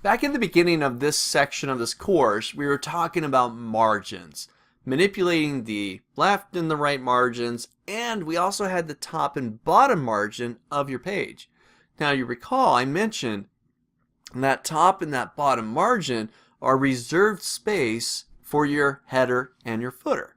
Back in the beginning of this section of this course, we were talking about margins, manipulating the left and the right margins, and we also had the top and bottom margin of your page. Now you recall I mentioned that top and that bottom margin are reserved space for your header and your footer.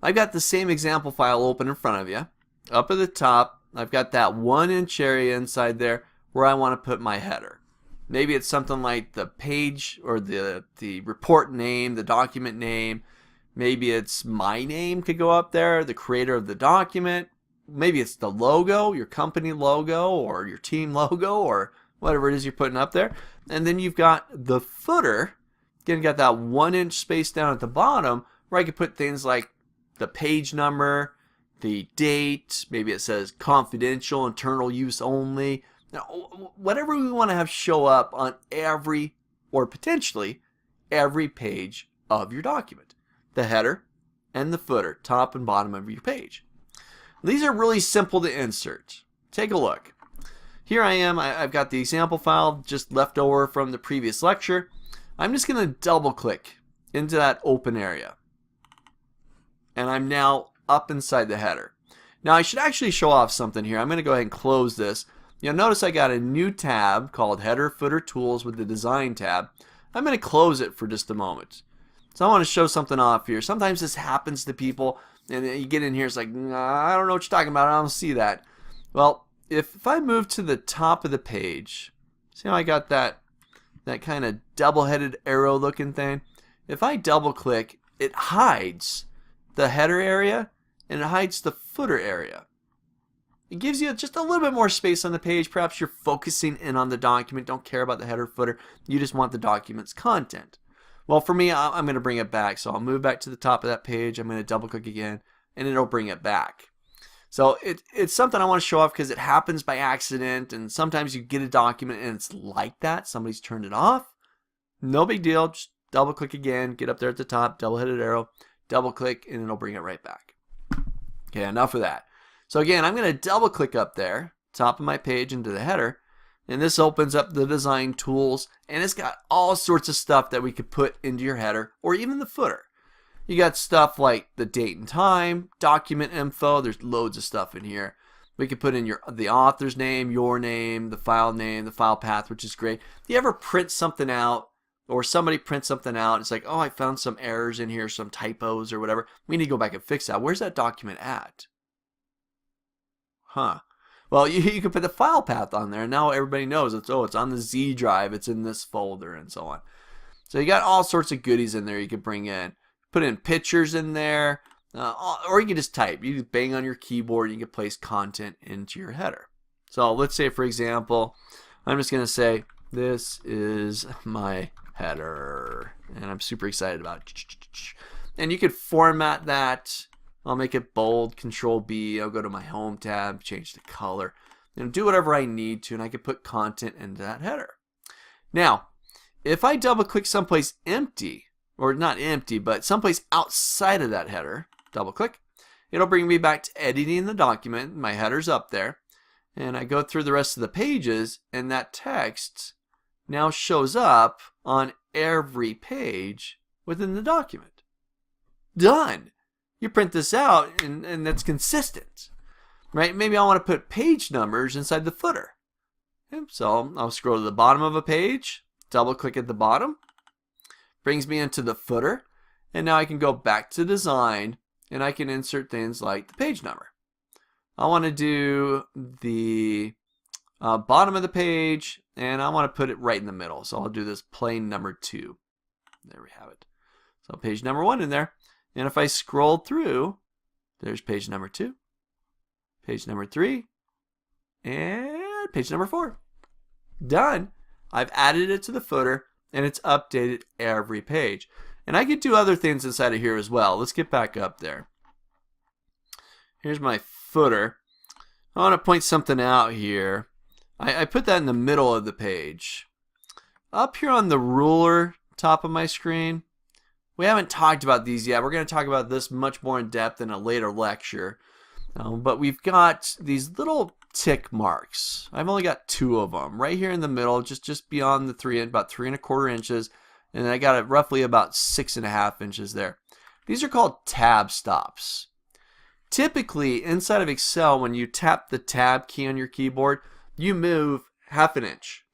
I've got the same example file open in front of you. Up at the top, I've got that 1-inch area inside there where I want to put my header. Maybe it's something like the page or the report name, the document name. Maybe it's my name could go up there, the creator of the document. Maybe it's the logo, your company logo or your team logo or whatever it is you're putting up there. And then you've got the footer. Again, you got that 1-inch space down at the bottom where I could put things like the page number, the date, maybe it says confidential, internal use only. Now, whatever we want to have show up on every, or potentially every page of your document. The header and the footer, top and bottom of your page. These are really simple to insert. Take a look. Here I am, I've got the example file just left over from the previous lecture. I'm just going to double click into that open area. And I'm now up inside the header. Now I should actually show off something here. I'm going to go ahead and close this. You'll notice I got a new tab called Header Footer Tools with the Design tab. I'm going to close it for just a moment. So I want to show something off here. Sometimes this happens to people and you get in here, it's like, nah, I don't know what you're talking about. I don't see that. Well, if I move to the top of the page, see how I got that kind of double-headed arrow looking thing? If I double click, it hides the header area and it hides the footer area. It gives you just a little bit more space on the page. Perhaps you're focusing in on the document, don't care about the header footer, you just want the document's content. Well, for me, I'm going to bring it back. So I'll move back to the top of that page, I'm going to double click again, and it'll bring it back. So it's something I want to show off because it happens by accident, and sometimes you get a document and it's like that, somebody's turned it off. No big deal, just double click again, get up there at the top, double-headed arrow, double click, and it'll bring it right back. Okay, enough of that. So again, I'm going to double click up there, top of my page into the header, and this opens up the design tools, and it's got all sorts of stuff that we could put into your header or even the footer. You got stuff like the date and time, document info, there's loads of stuff in here. We could put in the author's name, your name, the file path, which is great. If you ever print something out or somebody prints something out, it's like, oh, I found some errors in here, some typos or whatever. We need to go back and fix that. Where's that document at? Huh. Well, you can put the file path on there, and now everybody knows it's on the Z drive, it's in this folder, and so on. So you got all sorts of goodies in there you could bring in. Put in pictures in there, or you can just type. You just bang on your keyboard, you can place content into your header. So let's say, for example, I'm just going to say, this is my header, and I'm super excited about it. And you could format that. I'll make it bold, Control B. I'll go to my Home tab, change the color, and do whatever I need to, and I can put content into that header. Now, if I double click someplace empty, or not empty, but someplace outside of that header, double click, it'll bring me back to editing the document. My header's up there, and I go through the rest of the pages, and that text now shows up on every page within the document. Done. You print this out and that's consistent, right? Maybe I want to put page numbers inside the footer. Okay, so I'll scroll to the bottom of a page, double click at the bottom, brings me into the footer, and now I can go back to design and I can insert things like the page number. I want to do the bottom of the page, and I want to put it right in the middle. So I'll do this plain number 2. There we have it. So page number 1 in there. And if I scroll through, there's page number 2, page number 3, and page number 4. Done. I've added it to the footer, and it's updated every page. And I could do other things inside of here as well. Let's get back up there. Here's my footer. I want to point something out here. I put that in the middle of the page. Up here on the ruler top of my screen, we haven't talked about these yet. We're going to talk about this much more in depth in a later lecture. But we've got these little tick marks. I've only got 2 of them right here in the middle, just beyond the 3, about 3¼ inches, and I got it roughly about 6½ inches there. These are called tab stops. Typically, inside of Excel, when you tap the tab key on your keyboard, you move 1/2 inch.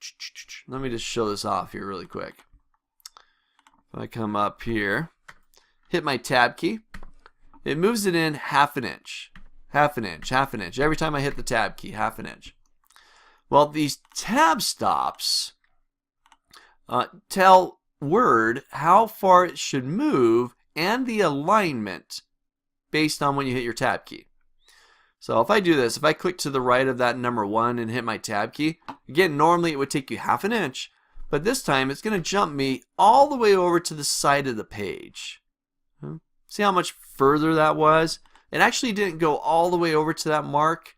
Let me just show this off here really quick. If I come up here, hit my tab key, it moves it in 1/2 inch. 1/2 inch, 1/2 inch. Every time I hit the tab key, 1/2 inch. Well, these tab stops tell Word how far it should move and the alignment based on when you hit your tab key. So if I do this, if I click to the right of that number 1 and hit my tab key, again, normally it would take you 1/2 inch, but this time it's going to jump me all the way over to the side of the page. See how much further that was? It actually didn't go all the way over to that mark.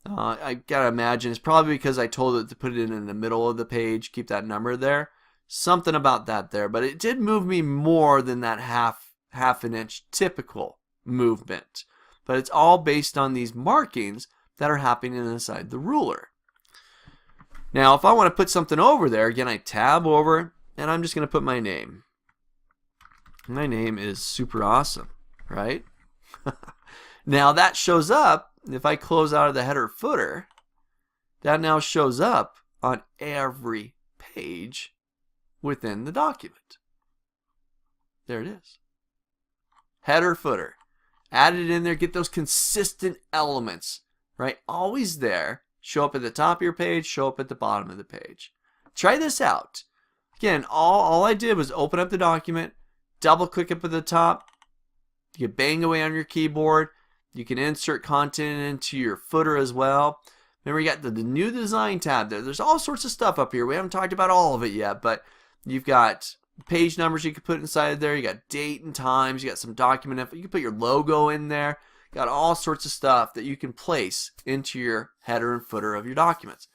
I gotta imagine it's probably because I told it to put it in the middle of the page, keep that number there. Something about that there, but it did move me more than that half an inch typical movement. But it's all based on these markings that are happening inside the ruler. Now, if I want to put something over there, again, I tab over, and I'm just going to put my name. My name is super awesome, right? Now that shows up, if I close out of the header footer, that now shows up on every page within the document. There it is. Header footer. Add it in there, get those consistent elements, right? Always there. Show up at the top of your page, show up at the bottom of the page. Try this out. Again, all I did was open up the document, double click up at the top. You can bang away on your keyboard. You can insert content into your footer as well. Remember, you got the new design tab there. There's all sorts of stuff up here. We haven't talked about all of it yet, but you've got page numbers you can put inside there. You got date and times. You got some document info. You can put your logo in there. You got all sorts of stuff that you can place into your header and footer of your documents.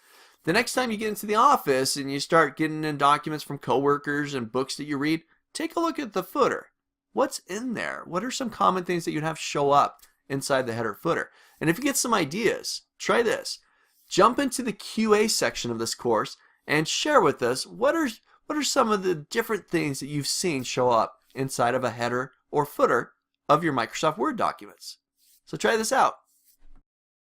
The next time you get into the office and you start getting in documents from coworkers and books that you read, take a look at the footer. What's in there? What are some common things that you'd have show up inside the header footer? And if you get some ideas, try this. Jump into the QA section of this course and share with us what are some of the different things that you've seen show up inside of a header or footer of your Microsoft Word documents. So try this out.